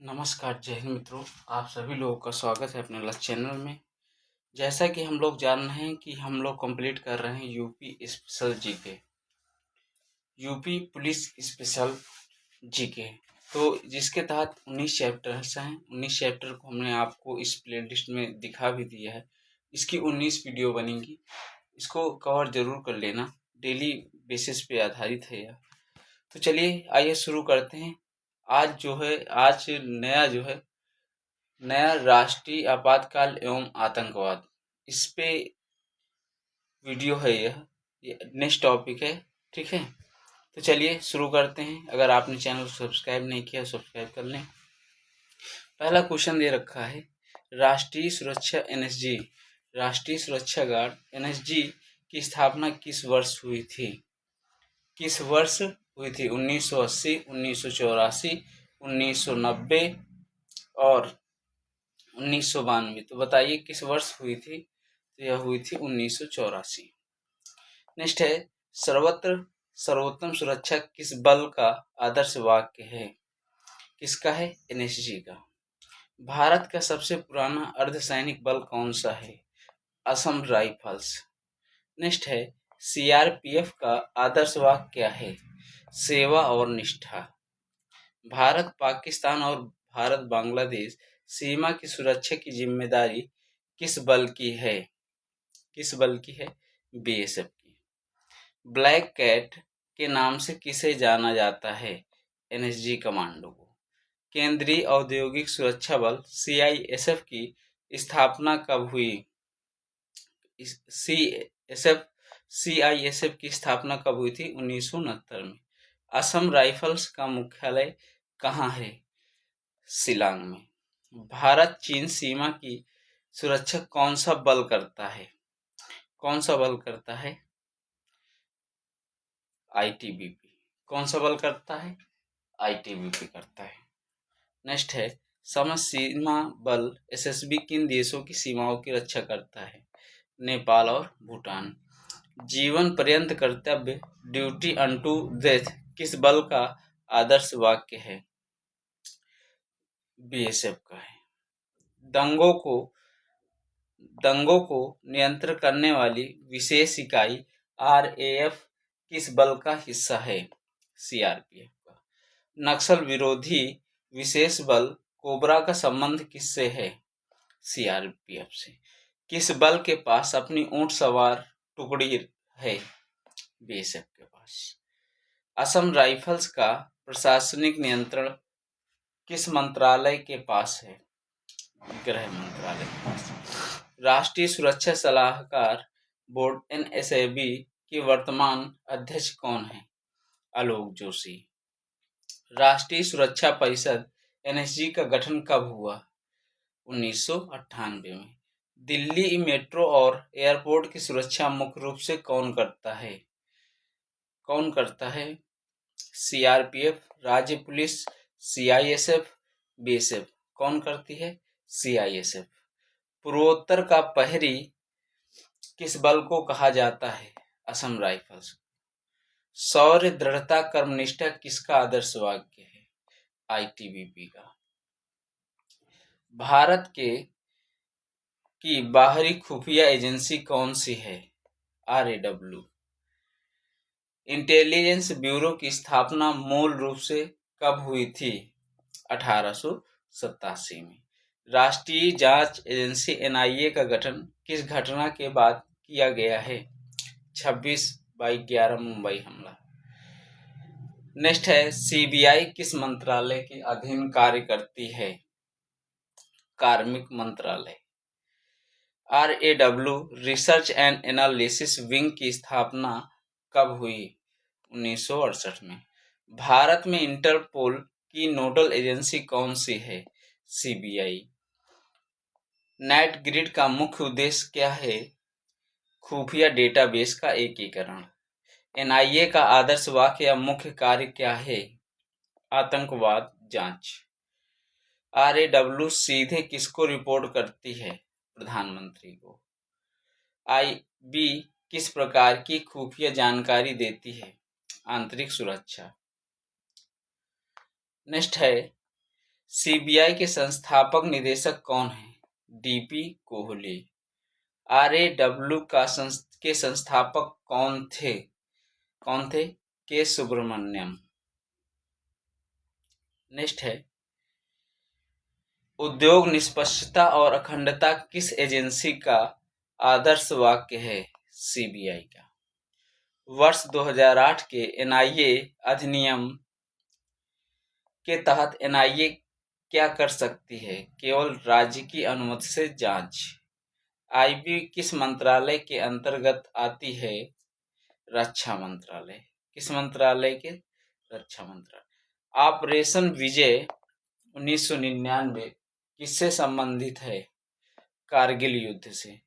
नमस्कार, जय हिंद मित्रों। आप सभी लोगों का स्वागत है अपने लक्ष्य चैनल में। जैसा कि हम लोग जान रहे हैं कि हम लोग कंप्लीट कर रहे हैं UP special GK, UP police special GK. तो जिसके तहत 19 चैप्टर्स हैं। 19 चैप्टर को हमने आपको इस प्लेलिस्ट में दिखा भी दिया है। इसकी 19 वीडियो बनेंगी, इसको कवर जरूर कर लेना। डेली बेसिस पे आधारित है यह। तो चलिए आइए शुरू करते हैं। आज नया राष्ट्रीय आपातकाल एवं आतंकवाद, इस पे वीडियो है। यह नेक्स्ट टॉपिक है, ठीक है। तो चलिए शुरू करते हैं। अगर आपने चैनल को सब्सक्राइब नहीं किया, सब्सक्राइब कर लें। पहला क्वेश्चन दे रखा है, राष्ट्रीय सुरक्षा एनएसजी, राष्ट्रीय सुरक्षा गार्ड एनएसजी की स्थापना किस वर्ष हुई थी? किस वर्ष हुई थी? 1980, 1984, 1990 और 1992। तो बताइए किस वर्ष हुई थी? तो यह हुई थी 1984। नेक्स्ट है, सर्वोत्तम सुरक्षा किस बल का आदर्श वाक्य है? किसका है? एनएसजी का। भारत का सबसे पुराना अर्धसैनिक बल कौन सा है? असम राइफल्स। नेक्स्ट है, सीआरपीएफ का आदर्श वाक्य क्या है? सेवा और निष्ठा। भारत पाकिस्तान और भारत बांग्लादेश सीमा की सुरक्षा की जिम्मेदारी किस बल की है? किस बल की है? बीएसएफ की। ब्लैक कैट के नाम से किसे जाना जाता है? एनएसजी कमांडो को। केंद्रीय औद्योगिक सुरक्षा बल सीआईएसएफ की स्थापना कब हुई? सीआईएसएफ की स्थापना कब हुई थी? 1969 में। असम राइफल्स का मुख्यालय कहाँ है? शिलांग में। भारत चीन सीमा की सुरक्षा कौन सा बल करता है? कौन सा बल करता है? आईटीबीपी। कौन सा बल करता है? आईटीबीपी करता है। नेक्स्ट है, समर सीमा बल एसएसबी किन देशों की सीमाओं की रक्षा करता है? नेपाल और भूटान। जीवन पर्यंत कर्तव्य, ड्यूटी अनटू डेथ किस बल का आदर्श वाक्य है? बीएसएफ का है। दंगों को नियंत्रित करने वाली विशेष इकाई आरएएफ किस बल का हिस्सा है? सीआरपीएफ का। नक्सल विरोधी विशेष बल कोबरा का संबंध किससे है? सीआरपीएफ से। किस बल के पास अपनी ऊंट सवार टुकड़ी है? बीएसएफ के पास। असम राइफल्स का प्रशासनिक नियंत्रण किस मंत्रालय के पास है? गृह मंत्रालय के पास। राष्ट्रीय सुरक्षा सलाहकार बोर्ड एनएसएबी के वर्तमान अध्यक्ष कौन है? आलोक जोशी। राष्ट्रीय सुरक्षा परिषद एनएसजी का गठन कब हुआ? 1998 में। दिल्ली मेट्रो और एयरपोर्ट की सुरक्षा मुख्य रूप से कौन करता है? कौन करता है? सीआरपीएफ, राज्य पुलिस, सीआईएसएफ, बीएसएफ। कौन करती है? सीआईएसएफ। पूर्वोत्तर का प्रहरी किस बल को कहा जाता है? असम राइफल्स। शौर्य, दृढ़ता, कर्मनिष्ठा किसका आदर्श वाक्य है? आईटीबीपी का। भारत की बाहरी खुफिया एजेंसी कौन सी है? आरएडब्ल्यू। इंटेलिजेंस ब्यूरो की स्थापना मूल रूप से कब हुई थी? 1887 में। राष्ट्रीय जांच एजेंसी एनआईए का गठन किस घटना के बाद किया गया है? 26/11 मुंबई हमला। नेक्स्ट है, सीबीआई किस मंत्रालय के अधीन कार्य करती है? कार्मिक मंत्रालय। RAW research and analysis wing की स्थापना कब हुई? 1968 में। भारत में इंटरपोल की नोडल एजेंसी कौन सी है? सीबीआई। नेट ग्रिड का मुख्य उद्देश्य क्या है? खुफिया डेटाबेस का एकीकरण। एनआईए का आदर्श वाक्य या मुख्य कार्य क्या है? आतंकवाद जांच। आरएडब्ल्यू सीधे किसको रिपोर्ट करती है? प्रधानमंत्री को। आईबी किस प्रकार की खुफिया जानकारी देती है? आंतरिक सुरक्षा। नेक्स्ट है, सीबीआई के संस्थापक निदेशक कौन हैं? डीपी कोहली। आरएडब्ल्यू के संस्थापक कौन थे? के सुब्रमण्यम। नेक्स्ट है, उद्योग निष्पक्षता और अखंडता किस एजेंसी का आदर्श वाक्य है? सीबीआई का। वर्ष 2008 के एनआईए अधिनियम के तहत एनआईए क्या कर सकती है? केवल राज्य की अनुमति से जांच। आईबी किस मंत्रालय के अंतर्गत आती है? रक्षा मंत्रालय। किस मंत्रालय के? रक्षा मंत्रालय। ऑपरेशन विजय 1999 किससे संबंधित है? कारगिल युद्ध से।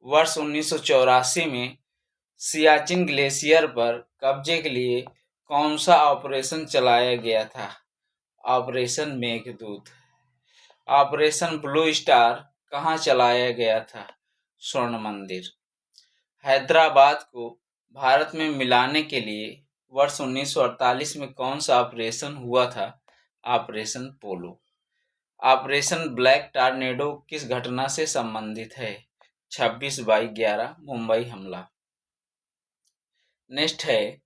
वर्ष 1984 में सियाचिन ग्लेशियर पर कब्जे के लिए कौन सा ऑपरेशन चलाया गया था? Operation Meghdoot. Operation blue star कहाँ चलाया गया था? स्वर्ण मंदिर। हैदराबाद को भारत में मिलाने के लिए वर्ष 1948 में कौन सा ऑपरेशन हुआ था? ऑपरेशन पोलो। ऑपरेशन ब्लैक टॉर्नेडो किस घटना से संबंधित है? 26/11 मुंबई हमला। नेक्स्ट है,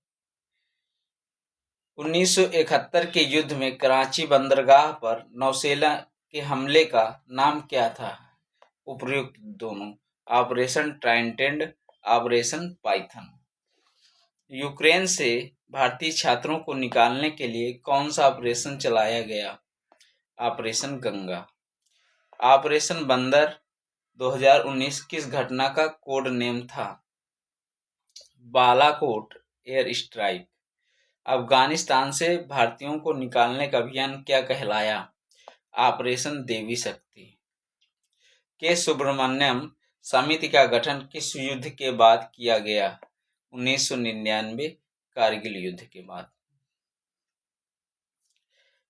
1971 के युद्ध में कराची बंदरगाह पर नौसेना के हमले का नाम क्या था? उपर्युक्त दोनों। Operation Trident, operation Python. Ukraine से भारतीय छात्रों को निकालने के लिए कौन सा ऑपरेशन चलाया गया? ऑपरेशन गंगा। ऑपरेशन बंदर 2019 किस घटना का कोड नेम था? Balakot air strike. अफगानिस्तान से भारतीयों को निकालने का अभियान क्या कहलाया? ऑपरेशन देवी शक्ति। के सुब्रमण्यम समिति का गठन किस युद्ध के बाद किया गया? 1999 कारगिल युद्ध के बाद।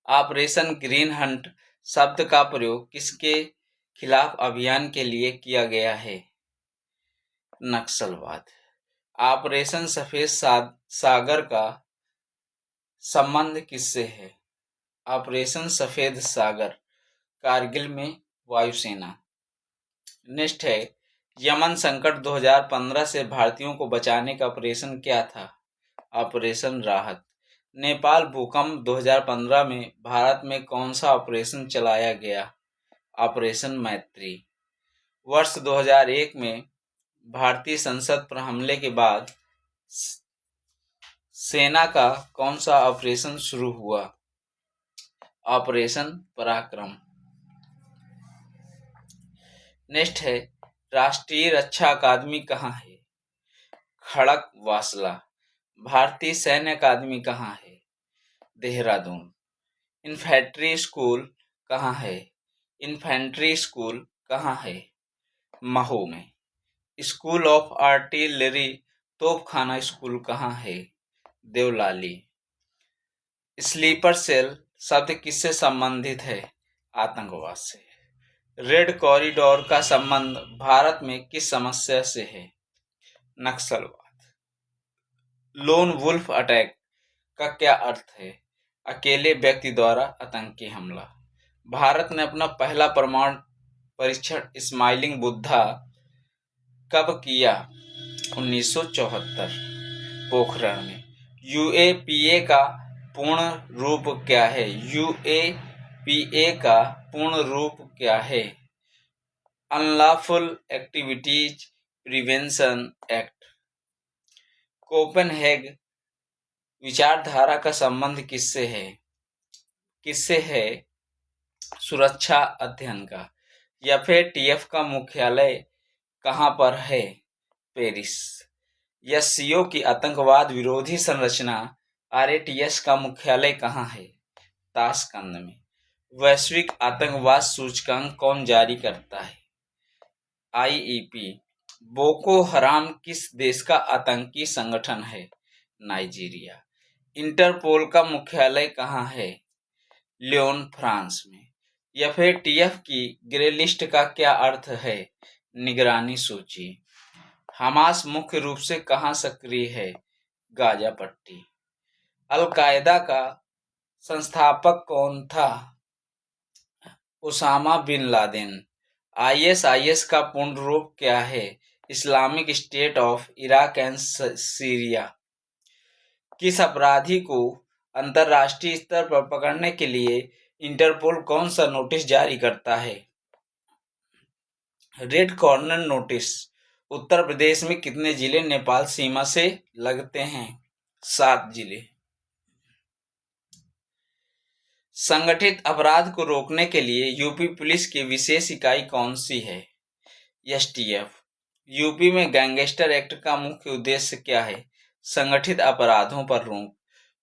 ऑपरेशन ग्रीन हंट शब्द का प्रयोग किसके खिलाफ अभियान के लिए किया गया है? नक्सलवाद। ऑपरेशन सफेद सागर का संबंध किससे है? ऑपरेशन सफेद सागर कारगिल में वायुसेना। नेक्स्ट है, यमन संकट 2015 से भारतीयों को बचाने का ऑपरेशन क्या था? ऑपरेशन राहत। नेपाल भूकंप 2015 में भारत में कौन सा ऑपरेशन चलाया गया? ऑपरेशन मैत्री। वर्ष 2001 में भारतीय संसद पर हमले के बाद सेना का कौन सा ऑपरेशन शुरू हुआ? ऑपरेशन पराक्रम। नेक्स्ट है, राष्ट्रीय रक्षा अकादमी कहाँ है? खड़कवासला। भारतीय सैन्य अकादमी कहाँ है? देहरादून। इन्फेंट्री स्कूल कहाँ है? इन्फेंट्री स्कूल कहाँ है? महू में। School of artillery Topkhana school कहाँ है? देवलाली। स्लीपर सेल शब्द किससे संबंधित है? आतंकवाद से। रेड कॉरिडोर का संबंध भारत में किस समस्या से है? नक्सलवाद। लोन वुल्फ अटैक का क्या अर्थ है? अकेले व्यक्ति द्वारा आतंकी हमला। भारत ने अपना पहला परमाणु परीक्षण स्माइलिंग बुद्धा कब किया? 1974 पोखरण में। यूएपीए का पूर्ण रूप क्या है? यूएपीए का पूर्ण रूप क्या है? Unlawful activities prevention act. Copenhagen विचारधारा का संबंध किससे है? सुरक्षा अध्ययन का। एफएटीएफ का मुख्यालय कहाँ पर है? पेरिस। एससीओ की आतंकवाद विरोधी संरचना आरएटीएस का मुख्यालय कहाँ है? ताशकंद में। वैश्विक आतंकवाद सूचकांक कौन जारी करता है? आईईपी। बोको हराम किस देश का आतंकी संगठन है? नाइजीरिया। इंटरपोल का मुख्यालय कहाँ है? लियोन, फ्रांस में। एफएटीएफ की ग्रे लिस्ट का क्या अर्थ है? निगरानी सूची। हमास मुख्य रूप से कहाँ सक्रिय है? गाजा पट्टी। अल कायदा का संस्थापक कौन था? Osama bin Laden. आईएसआईएस का पूर्ण रूप क्या है? Islamic state of Iraq and Syria. किस अपराधी को अंतर्राष्ट्रीय स्तर पर पकड़ने के लिए इंटरपोल कौन सा नोटिस जारी करता है? Red corner notice. Uttar Pradesh में कितने जिले नेपाल सीमा से लगते हैं? 7 जिले। संगठित अपराध को रोकने के लिए यूपी पुलिस की विशेष इकाई कौन सी है? एसटीएफ। यूपी में गैंगस्टर एक्ट का मुख्य उद्देश्य क्या है? संगठित अपराधों पर रोक।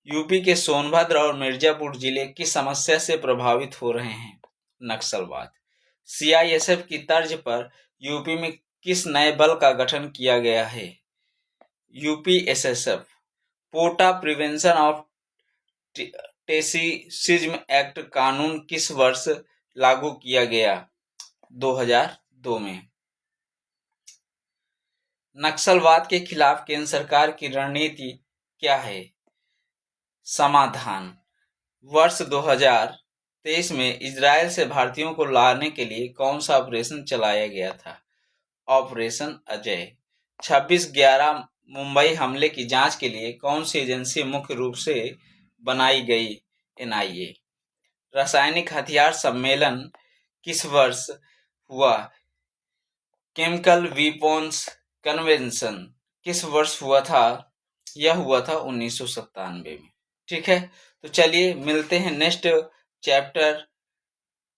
यूपी के सोनभद्र और मिर्जापुर जिले किस समस्या से प्रभावित हो रहे हैं? नक्सलवाद। सीआईएसएफ की तर्ज पर यूपी में किस नए बल का गठन किया गया है? UPSSF. Paonta prevention of terrorism act कानून किस वर्ष लागू किया गया? 2002 में। नक्सलवाद के खिलाफ केंद्र सरकार की रणनीति क्या है? समाधान। वर्ष 2023 में इजरायल से भारतीयों को लाने के लिए कौन सा ऑपरेशन चलाया गया था? ऑपरेशन अजय। 26/11 मुंबई हमले की जांच के लिए कौन सी एजेंसी मुख्य रूप से बनाई गई? एनआईए। रासायनिक हथियार सम्मेलन किस वर्ष हुआ? केमिकल वीपन्स कन्वेंशन किस वर्ष हुआ था? यह हुआ था 1997 में। ठीक है, तो चलिए मिलते हैं नेक्स्ट चैप्टर,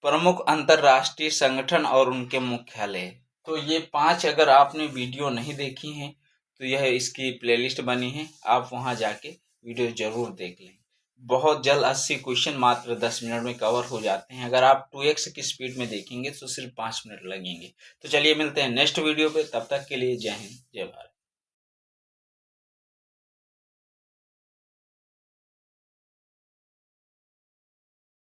प्रमुख अंतरराष्ट्रीय संगठन और उनके मुख्यालय। तो ये 5 अगर आपने वीडियो नहीं देखी हैं तो यह इसकी प्लेलिस्ट बनी है, आप वहां जाके वीडियो जरूर देख लें। बहुत जल्द 80 क्वेश्चन मात्र 10 मिनट में कवर हो जाते हैं। अगर आप 2x की स्पीड में देखेंगे तो सिर्फ 5 मिनट लगेंगे। तो चलिए मिलते हैं नेक्स्ट वीडियो पे, तब तक के लिए जय हिंद जय भारत।